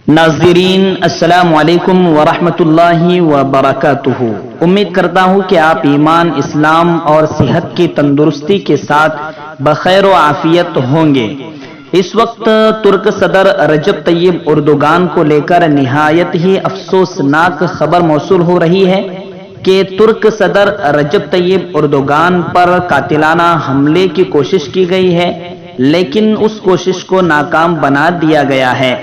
ناظرین السلام علیکم ورحمۃ اللہ وبرکاتہ۔ امید کرتا ہوں کہ آپ ایمان، اسلام اور صحت کی تندرستی کے ساتھ بخیر و عافیت ہوں گے۔ اس وقت ترک صدر رجب طیب اردوگان کو لے کر نہایت ہی افسوسناک خبر موصول ہو رہی ہے کہ ترک صدر رجب طیب اردوگان پر قاتلانہ حملے کی کوشش کی گئی ہے، لیکن اس کوشش کو ناکام بنا دیا گیا ہے۔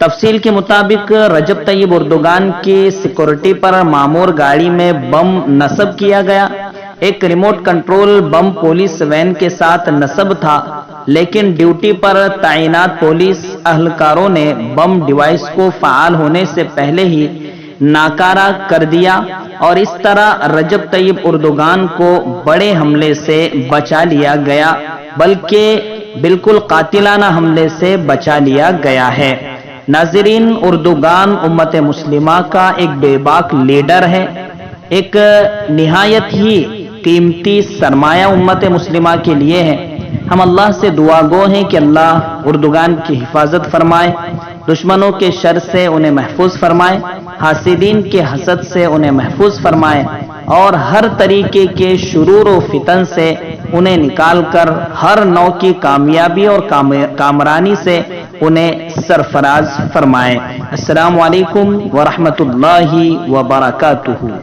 تفصیل کے مطابق رجب طیب اردوگان کی سیکورٹی پر معمور گاڑی میں بم نصب کیا گیا۔ ایک remote control bomb police when کے ساتھ نصب تھا، لیکن ڈیوٹی پر تعینات پولیس اہلکاروں نے بم ڈیوائس کو فعال ہونے سے پہلے ہی ناکارہ کر دیا اور اس طرح رجب طیب اردوگان کو بڑے حملے سے بچا لیا گیا، بلکہ بالکل قاتلانہ حملے سے بچا لیا گیا ہے۔ ناظرین، اردوگان امت مسلمہ کا ایک بے باک لیڈر ہے، ایک نہایت ہی قیمتی سرمایہ امت مسلمہ کے لیے ہے۔ ہم اللہ سے دعا گو ہیں کہ اللہ اردوگان کی حفاظت فرمائے، دشمنوں کے شر سے انہیں محفوظ فرمائے، حاسدین کے حسد سے انہیں محفوظ فرمائے اور ہر طریقے کے شرور و فتن سے انہیں نکال کر ہر نوع کی کامیابی اور کامرانی سے انہیں سرفراز فرمائے۔ السلام علیکم ورحمۃ اللہ وبرکاتہ۔